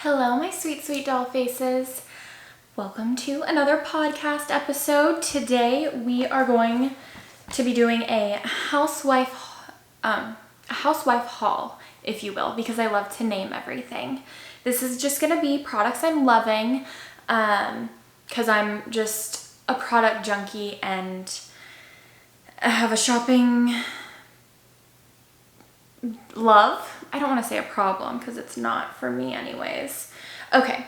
Hello, my sweet, sweet doll faces. Welcome to another podcast episode. Today we are going to be doing a housewife haul, if you will, because I love to name everything. This is just going to be products I'm loving, because I'm just a product junkie and I have a shopping love. I don't want to say a problem because it's not for me anyways. Okay,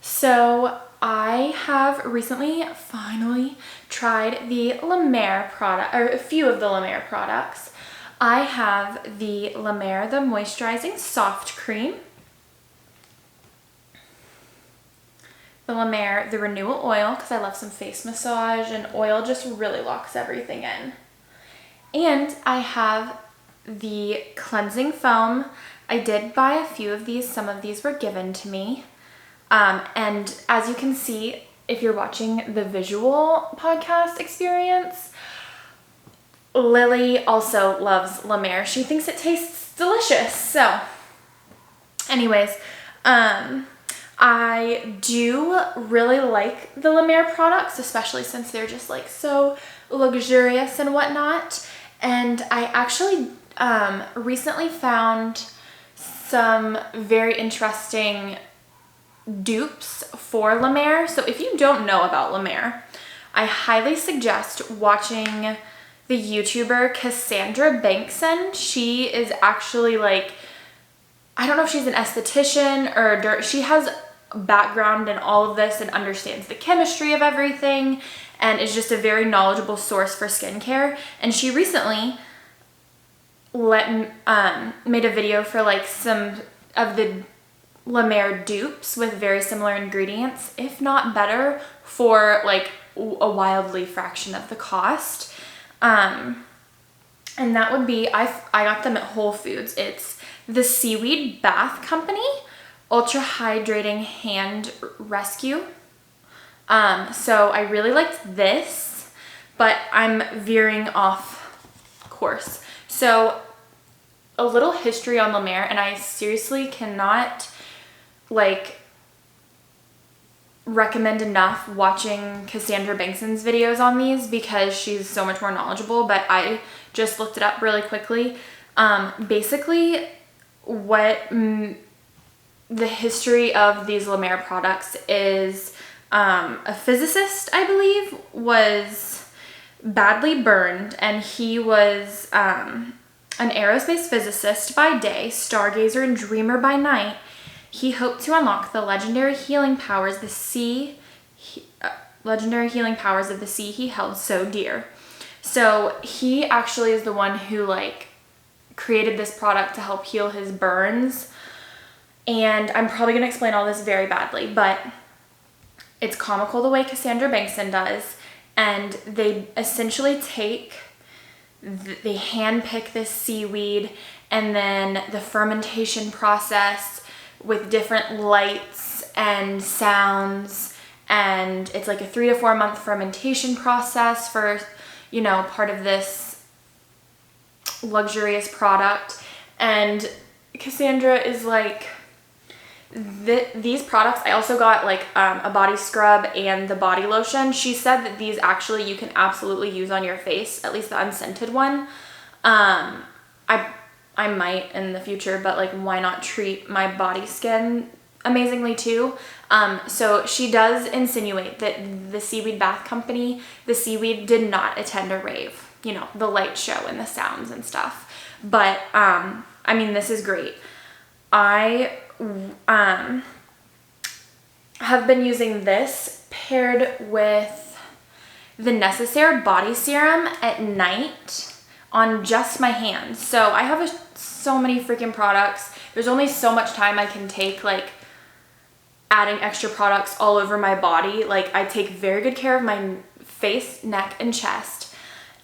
so I have recently finally tried the La Mer product, or a few of the La Mer products. I have the La Mer, the Moisturizing Soft Cream. The La Mer, the Renewal Oil, because I love some face massage and oil just really locks everything in. And I have the Cleansing Foam. I did buy a few of these. Some of these were given to me. And as you can see, if you're watching the visual podcast experience, Lily also loves La Mer. She thinks it tastes delicious. So anyways, I do really like the La Mer products, especially since they're just like so luxurious and whatnot. And I actually recently found some very interesting dupes for La Mer. So if you don't know about La Mer, I highly suggest watching the YouTuber Cassandra Bankson. She is actually like, I don't know if she's an esthetician or she has a background in all of this and understands the chemistry of everything and is just a very knowledgeable source for skincare. And she recently made a video for like some of the La Mer dupes with very similar ingredients, if not better, for like a wildly fraction of the cost. And that would be, I got them at Whole Foods. It's the Seaweed Bath Company Ultra Hydrating Hand Rescue. So I really liked this, but I'm veering off course. So a little history on La Mer, and I seriously cannot like recommend enough watching Cassandra Bankson's videos on these because she's so much more knowledgeable, but I just looked it up really quickly. Basically what the history of these La Mer products is, a physicist, I believe, was badly burned, and he was an aerospace physicist by day, stargazer and dreamer by night. He hoped to unlock the legendary healing powers of the sea he held so dear. So he actually is the one who like created this product to help heal his burns. And I'm probably going to explain all this very badly, but it's comical the way Cassandra Bankson does. And they essentially they handpick this seaweed, and then the fermentation process with different lights and sounds, and it's like a 3 to 4 month fermentation process for, you know, part of this luxurious product. And Cassandra is like, these products, I also got like a body scrub and the body lotion. She said that these actually you can absolutely use on your face, at least the unscented one. I might in the future, but like why not treat my body skin amazingly too? So she does insinuate that the Seaweed Bath Company, the Seaweed, did not attend a rave, you know, the light show and the sounds and stuff. But I mean, this is great. I have been using this paired with the Necessaire body serum at night on just my hands. So I have so many freaking products. There's only so much time I can take like adding extra products all over my body. Like I take very good care of my face, neck, and chest.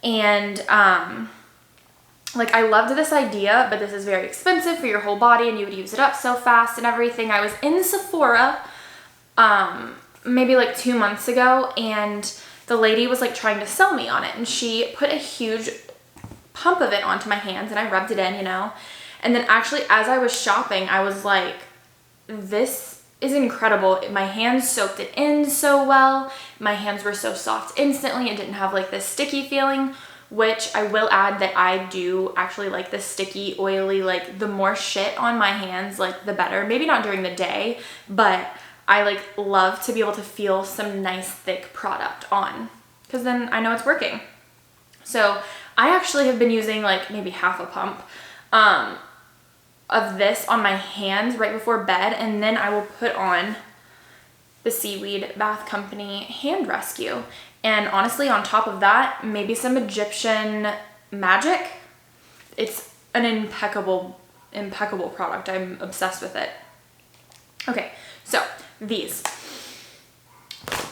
And like I loved this idea, but this is very expensive for your whole body and you would use it up so fast and everything. I was in Sephora maybe like 2 months ago, and the lady was like trying to sell me on it, and she put a huge pump of it onto my hands and I rubbed it in, you know. And then actually as I was shopping, I was like, this is incredible. My hands soaked it in so well. My hands were so soft instantly. It didn't have like this sticky feeling, which I will add that I do actually like the sticky, oily, like the more shit on my hands, like the better. Maybe not during the day, but I like love to be able to feel some nice thick product on, because then I know it's working. So I actually have been using like maybe half a pump of this on my hands right before bed, and then I will put on the Seaweed Bath Company Hand Rescue. And honestly, on top of that, maybe some Egyptian Magic. It's an impeccable product. I'm obsessed with it. Okay, so these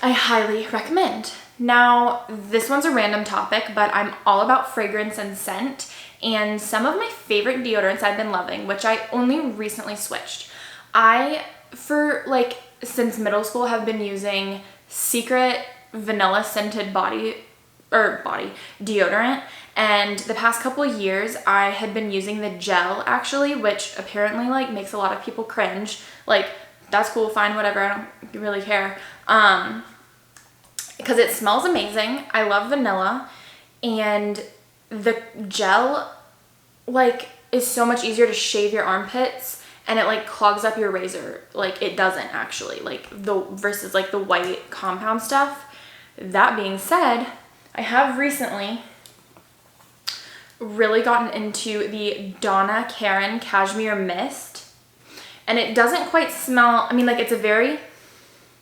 I highly recommend. Now, this one's a random topic, but I'm all about fragrance and scent. And some of my favorite deodorants I've been loving, which I only recently switched. Since middle school, have been using Secret vanilla scented body deodorant. And the past couple of years, I had been using the gel actually, which apparently like makes a lot of people cringe. Like, that's cool, fine, whatever, I don't really care. Because it smells amazing. I love vanilla, and the gel like is so much easier to shave your armpits, and it like clogs up your razor. Like, it doesn't actually, like versus like the white compound stuff. That being said, I have recently really gotten into the Donna Karan Cashmere Mist, and it doesn't quite smell, I mean, like, it's a very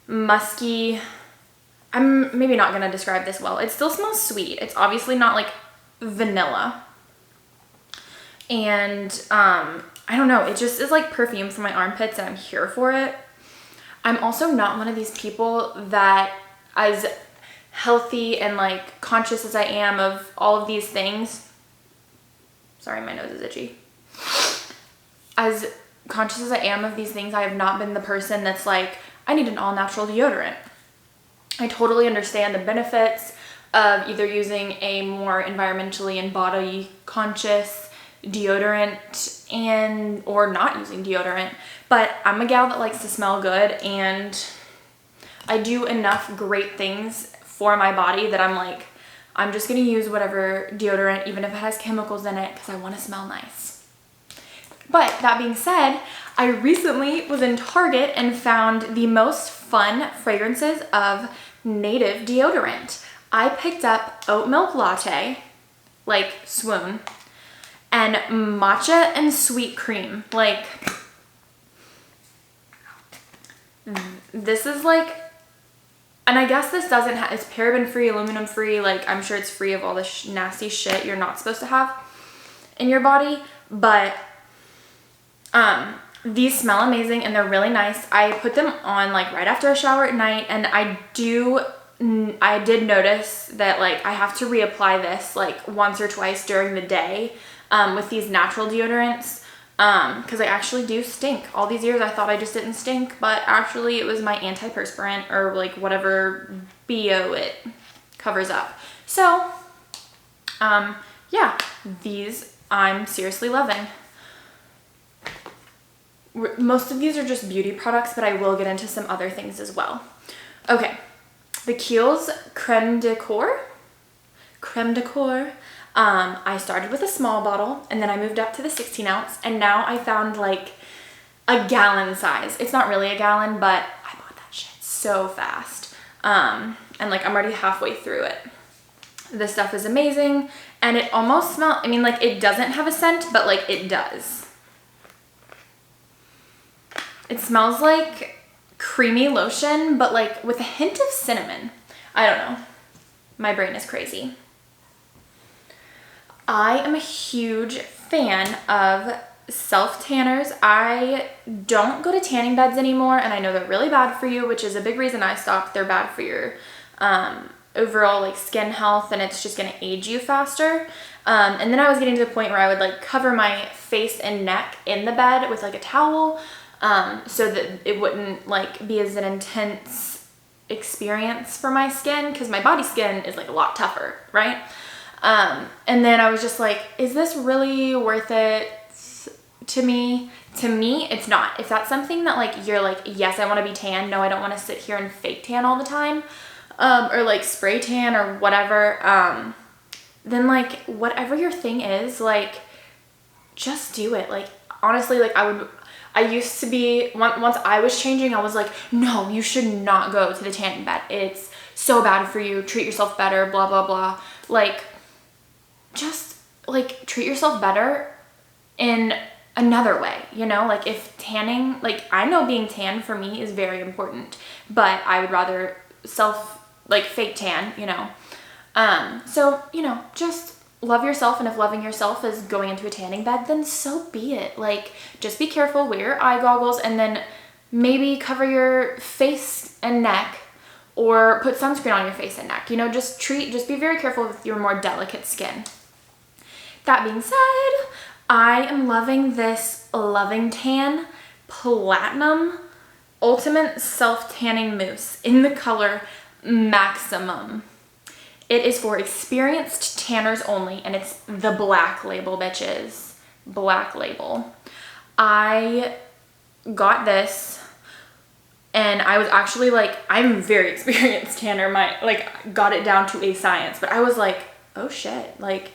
musky, I'm maybe not gonna describe this well. It still smells sweet. It's obviously not like vanilla. And I don't know, it just is like perfume for my armpits, and I'm here for it. I'm also not one of these people that, as healthy and like conscious as I am of all of these things, sorry, my nose is itchy. As conscious as I am of these things, I have not been the person that's like, I need an all-natural deodorant. I totally understand the benefits of either using a more environmentally and body conscious deodorant or not using deodorant, but I'm a gal that likes to smell good, and I do enough great things for my body that I'm like, I'm just gonna use whatever deodorant, even if it has chemicals in it, because I want to smell nice. But that being said, I recently was in Target and found the most fun fragrances of native deodorant. I picked up oat milk latte, like swoon, and matcha and sweet cream. Like, this is like, and I guess this doesn't have, it's paraben free, aluminum free, like I'm sure it's free of all the nasty shit you're not supposed to have in your body, but these smell amazing and they're really nice. I put them on like right after a shower at night, and I did notice that like I have to reapply this like once or twice during the day with these natural deodorants, because I actually do stink. All these years I thought I just didn't stink, but actually it was my antiperspirant or like whatever BO it covers up. So yeah, these I'm seriously loving. Most of these are just beauty products, but I will get into some other things as well. Okay, the Kiehl's Creme de Corps. I started with a small bottle, and then I moved up to the 16 ounce, and now I found like a gallon size. It's not really a gallon, but I bought that shit so fast. And like I'm already halfway through it. This stuff is amazing, and it almost smells, I mean, like it doesn't have a scent, but like it does. It smells like creamy lotion, but like with a hint of cinnamon. I don't know. My brain is crazy. I am a huge fan of self-tanners. I don't go to tanning beds anymore, and I know they're really bad for you, which is a big reason I stopped. They're bad for your overall like skin health, and it's just gonna age you faster. And then I was getting to the point where I would like cover my face and neck in the bed with like a towel, so that it wouldn't like be as an intense experience for my skin, because my body skin is like a lot tougher, right? And then I was just like, is this really worth it to me, it's not. If that's something that like you're like, yes, I want to be tan. No, I don't want to sit here and fake tan all the time, or like spray tan or whatever. Then like whatever your thing is, like just do it. Like honestly, like I used to be, once I was changing, I was like, no, you should not go to the tanning bed. It's so bad for you. Treat yourself better, blah, blah, blah. Like, just, like, treat yourself better in another way, you know? Like, if tanning, like, I know being tan for me is very important, but I would rather fake tan, you know? So, you know, just love yourself, and if loving yourself is going into a tanning bed, then so be it. Like, just be careful, wear your eye goggles, and then maybe cover your face and neck, or put sunscreen on your face and neck. You know, just be very careful with your more delicate skin. That being said, I am loving this Loving Tan Platinum Ultimate Self-Tanning Mousse in the color Maximum. It is for experienced tanners only, and it's the Black Label, bitches. Black Label. I got this, and I was actually like, I'm a very experienced tanner. Got it down to a science, but I was like, oh shit, like,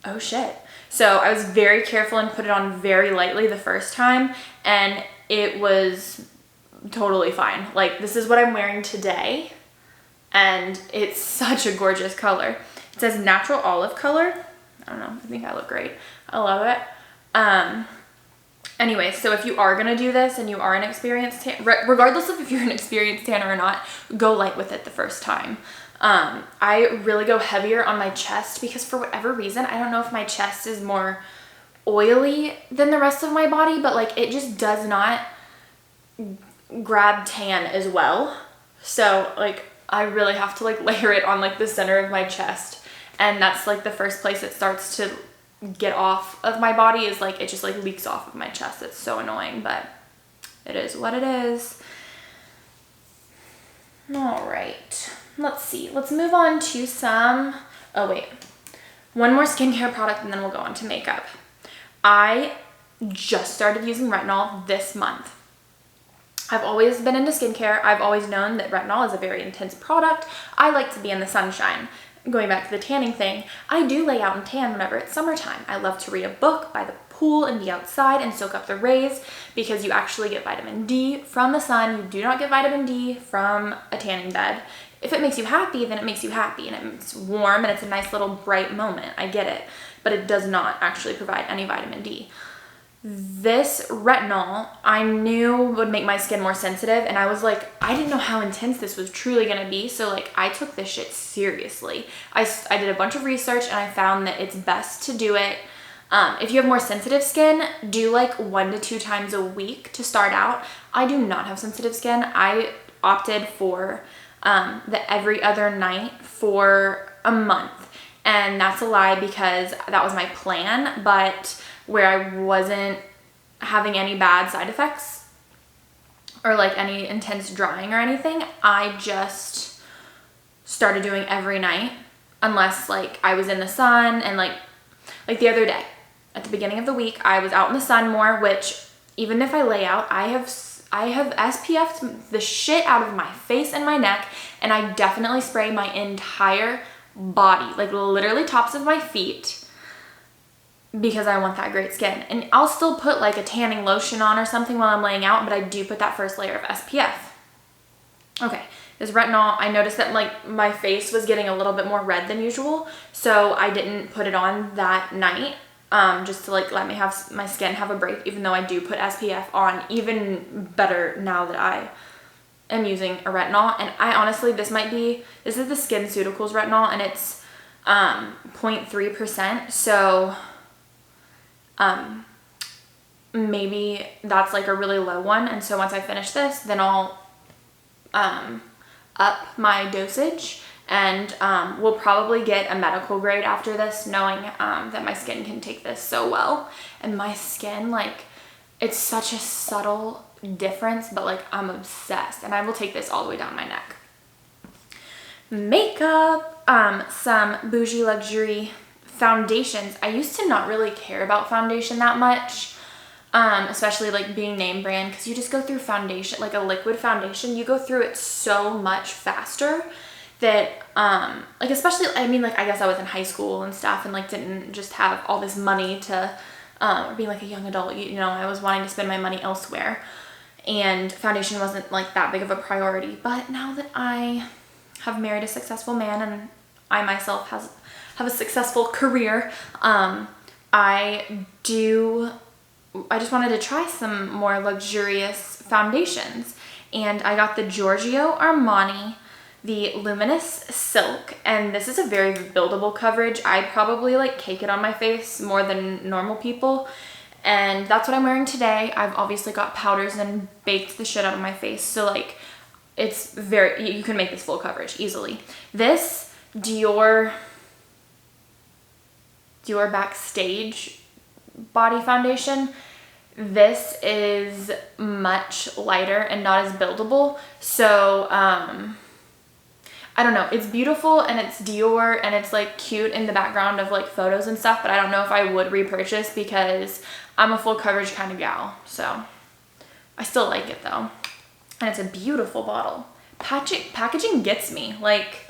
oh shit. So I was very careful and put it on very lightly the first time, and it was totally fine. Like, this is what I'm wearing today. And it's such a gorgeous color. It says natural olive color. I don't know, I think I look great. I love it. Anyway, so if you are gonna do this and you are an experienced regardless of if you're an experienced tanner or not, go light with it the first time. I really go heavier on my chest because for whatever reason, I don't know if my chest is more oily than the rest of my body, but like it just does not grab tan as well. So like, I really have to like layer it on like the center of my chest, and that's like the first place it starts to get off of my body, is like it just like leaks off of my chest. It's so annoying, but it is what it is. All right, let's see. Let's move on to one more skincare product and then we'll go on to makeup. I just started using retinol this month. I've always been into skincare. I've always known that retinol is a very intense product. I like to be in the sunshine. Going back to the tanning thing, I do lay out and tan whenever it's summertime. I love to read a book by the pool and be outside and soak up the rays, because you actually get vitamin D from the sun. You do not get vitamin D from a tanning bed. If it makes you happy, then it makes you happy, and it's warm and it's a nice little bright moment. I get it, but it does not actually provide any vitamin D. This retinol I knew would make my skin more sensitive, and I was like, I didn't know how intense this was truly gonna be, so like I took this shit seriously. I did a bunch of research, and I found that it's best to do it if you have more sensitive skin, do like 1 to 2 times a week to start out. I do not have sensitive skin. I opted for the every other night for a month, and that's a lie because that was my plan, but where I wasn't having any bad side effects or like any intense drying or anything, I just started doing every night, unless like I was in the sun, and like the other day at the beginning of the week, I was out in the sun more, which even if I lay out, I have SPF'd the shit out of my face and my neck, and I definitely spray my entire body, like literally tops of my feet, because I want that great skin. And I'll still put like a tanning lotion on or something while I'm laying out, but I do put that first layer of SPF. Okay, this retinol, I noticed that like my face was getting a little bit more red than usual, so I didn't put it on that night, just to like let me have my skin have a break, even though I do put SPF on even better now that I am using a retinol. And I honestly, this is the SkinCeuticals retinol, and it's 0.3%, so maybe that's like a really low one, and so once I finish this, then I'll up my dosage, and we'll probably get a medical grade after this, knowing that my skin can take this so well. And my skin, like, it's such a subtle difference, but like I'm obsessed, and I will take this all the way down my neck. Makeup, some Bougie Luxury foundations, I used to not really care about foundation that much, especially like being name brand, because you just go through foundation, like a liquid foundation, you go through it so much faster that, like, especially, I mean, like, I guess I was in high school and stuff and like didn't just have all this money to, being like a young adult, you know, I was wanting to spend my money elsewhere, and foundation wasn't like that big of a priority. But now that I have married a successful man and I myself have a successful career, I just wanted to try some more luxurious foundations, and I got the Giorgio Armani, the Luminous Silk, and this is a very buildable coverage. I probably like cake it on my face more than normal people, and that's what I'm wearing today. I've obviously got powders and baked the shit out of my face, so like it's very, you can make this full coverage easily. This Dior Backstage body foundation, this is much lighter and not as buildable, so I don't know, it's beautiful and it's Dior and it's like cute in the background of like photos and stuff, but I don't know if I would repurchase because I'm a full coverage kind of gal. So I still like it though. And it's a beautiful bottle. Packaging gets me. Like,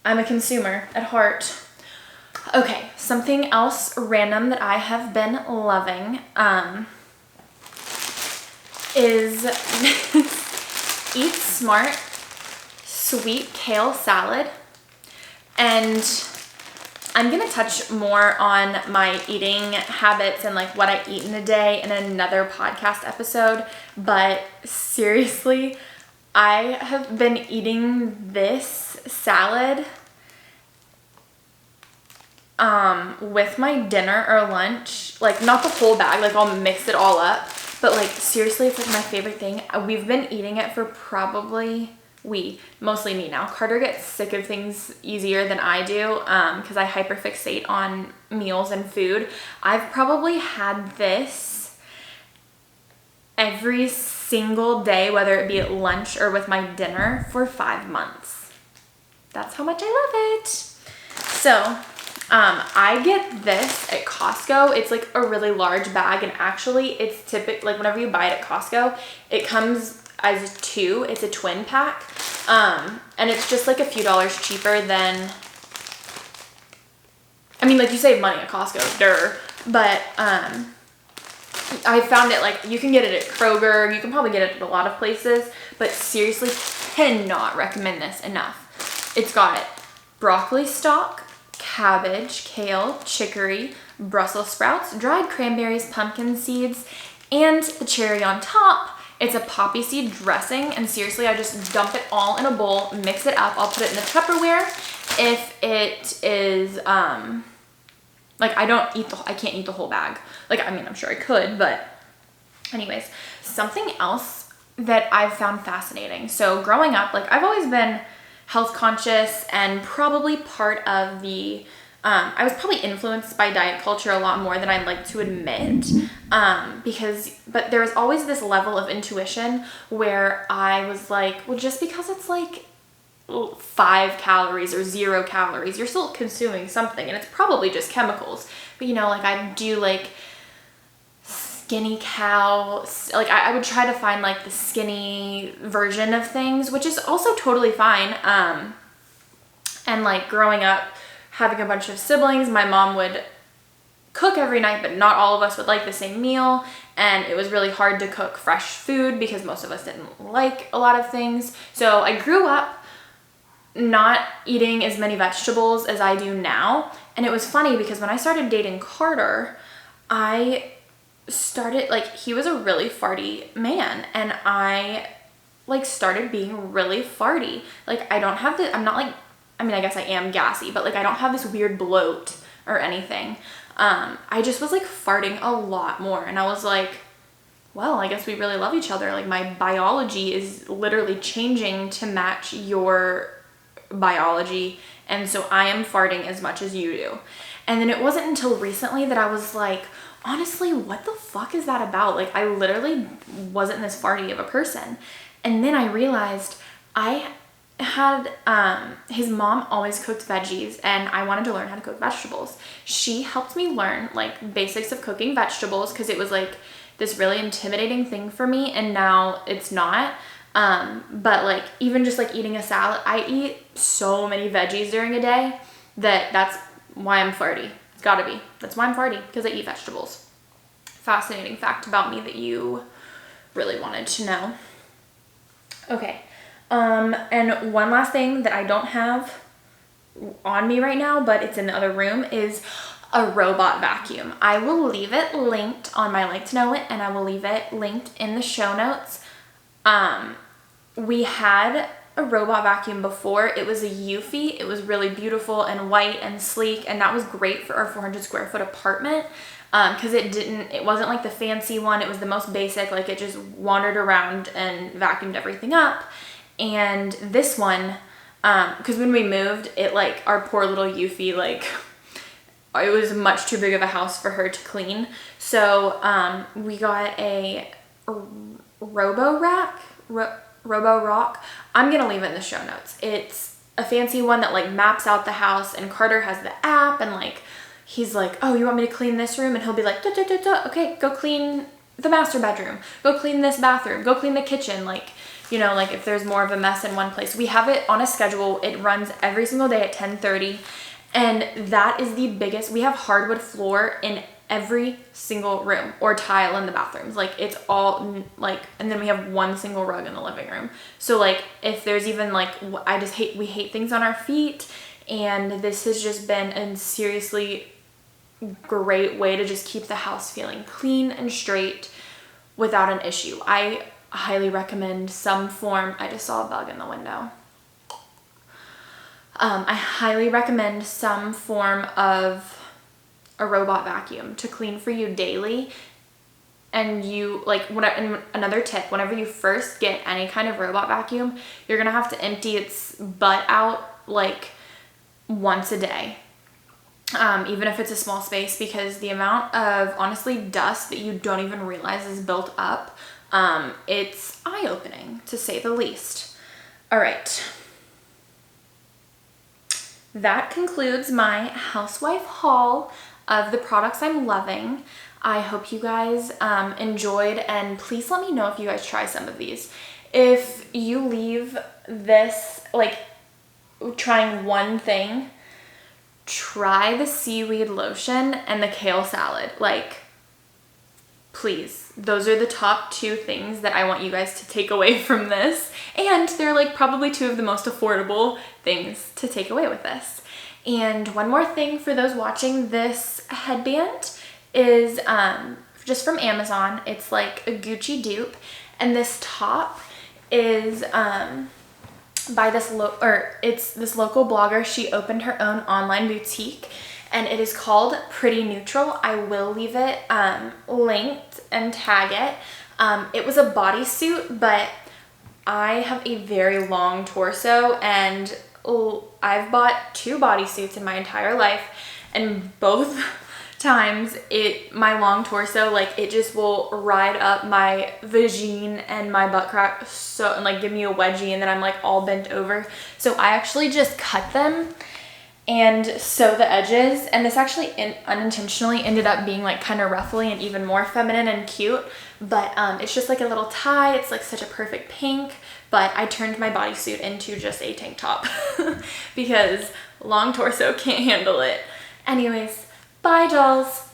I'm a consumer at heart. Okay, something else random that I have been loving is Eat Smart sweet kale salad. And I'm gonna touch more on my eating habits and like what I eat in a day in another podcast episode, but seriously, I have been eating this salad with my dinner or lunch, like not the whole bag, like I'll mix it all up, but like seriously, it's like my favorite thing. We've been eating it for mostly me now. Carter gets sick of things easier than I do because I hyperfixate on meals and food. I've probably had this every single day, whether it be at lunch or with my dinner, for 5 months. That's how much I love it. So I get this at Costco. It's like a really large bag, and actually it's typical, like whenever you buy it at Costco, it comes as 2. It's a twin pack. And it's just like a few dollars cheaper than, I mean, like you save money at Costco, but I found it, like you can get it at Kroger, you can probably get it at a lot of places, but seriously cannot recommend this enough. It's got broccoli stalk, cabbage, kale, chicory, Brussels sprouts, dried cranberries, pumpkin seeds, and the cherry on top. It's a poppy seed dressing, and seriously, I just dump it all in a bowl, mix it up. I'll put it in the Tupperware. If it is, like I can't eat the whole bag. Like, I mean, I'm sure I could, but anyways, something else that I've found fascinating. So growing up, like I've always been health conscious and probably part of the, I was probably influenced by diet culture a lot more than I'd like to admit, but there was always this level of intuition where I was like, well, just because it's like 5 calories or 0 calories, you're still consuming something, and it's probably just chemicals. But you know, like I do like skinny cow, like I would try to find like the skinny version of things, which is also totally fine. And like growing up, having a bunch of siblings, my mom would cook every night, but not all of us would like the same meal, and it was really hard to cook fresh food because most of us didn't like a lot of things. So I grew up not eating as many vegetables as I do now, and it was funny because when I started dating Carter, I started, like, he was a really farty man, and I like started being really farty. Like, I'm not like, I mean, I guess I am gassy, but like I don't have this weird bloat or anything. I just was like farting a lot more, and I was like, well, I guess we really love each other. Like my biology is literally changing to match your biology, and so I am farting as much as you do. And then it wasn't until recently that I was like, honestly, what the fuck is that about? Like I literally wasn't this farty of a person. And then I realized I had, his mom always cooked veggies and I wanted to learn how to cook vegetables. She helped me learn like basics of cooking vegetables because it was like this really intimidating thing for me, and now it's not. But like even just like eating a salad, I eat so many veggies during a day that's why I'm flirty. It's gotta be. That's why I'm flirty, because I eat vegetables. Fascinating fact about me that you really wanted to know. Okay. And one last thing that I don't have on me right now, but it's in the other room, is a robot vacuum. I will leave it linked on my Like to Know It, and I will leave it linked in the show notes. We had a robot vacuum before. It was a Eufy. It was really beautiful and white and sleek, and that was great for our 400 square foot apartment. Because it wasn't like the fancy one. It was the most basic, like it just wandered around and vacuumed everything up. And this one, because when we moved, it like, our poor little Eufy, like, it was much too big of a house for her to clean. So we got a Robo-Rock. I'm gonna leave it in the show notes. It's a fancy one that like maps out the house, and Carter has the app, and like, he's like, oh, you want me to clean this room? And he'll be like, da, da, da, da. Okay, go clean the master bedroom. Go clean this bathroom. Go clean the kitchen. Like, you know, like if there's more of a mess in one place. We have it on a schedule. It runs every single day at 10:30. And that is the biggest. We have hardwood floor in every single room, or tile in the bathrooms. Like it's all like, and then we have one single rug in the living room. So like if there's even like, we hate things on our feet. And this has just been a seriously great way to just keep the house feeling clean and straight without an issue. I highly recommend some form. I just saw a bug in the window. I highly recommend some form of a robot vacuum to clean for you daily. And you like, and another tip, whenever you first get any kind of robot vacuum, you're gonna have to empty its butt out like once a day. Even if it's a small space, because the amount of honestly dust that you don't even realize is built up, it's eye-opening to say the least. All right. That concludes my Housewife haul of the products I'm loving. I hope you guys enjoyed, and please let me know if you guys try some of these. If you leave this, like, trying one thing, try the seaweed lotion and the kale salad. Like, please, those are the top two things that I want you guys to take away from this. And they're like probably two of the most affordable things to take away with this. And one more thing for those watching, this headband is just from Amazon. It's like a Gucci dupe. And this top is by this this local blogger. She opened her own online boutique, and it is called Pretty Neutral. I will leave it linked and tag it. It was a bodysuit, but I have a very long torso, and I've bought 2 bodysuits in my entire life, and both times my long torso, like, it just will ride up my vagine and my butt crack and like give me a wedgie, and then I'm like all bent over. So I actually just cut them and sew the edges, and this actually unintentionally ended up being like kind of ruffly and even more feminine and cute. But it's just like a little tie. It's like such a perfect pink, but I turned my bodysuit into just a tank top because long torso can't handle it. Anyways, bye dolls.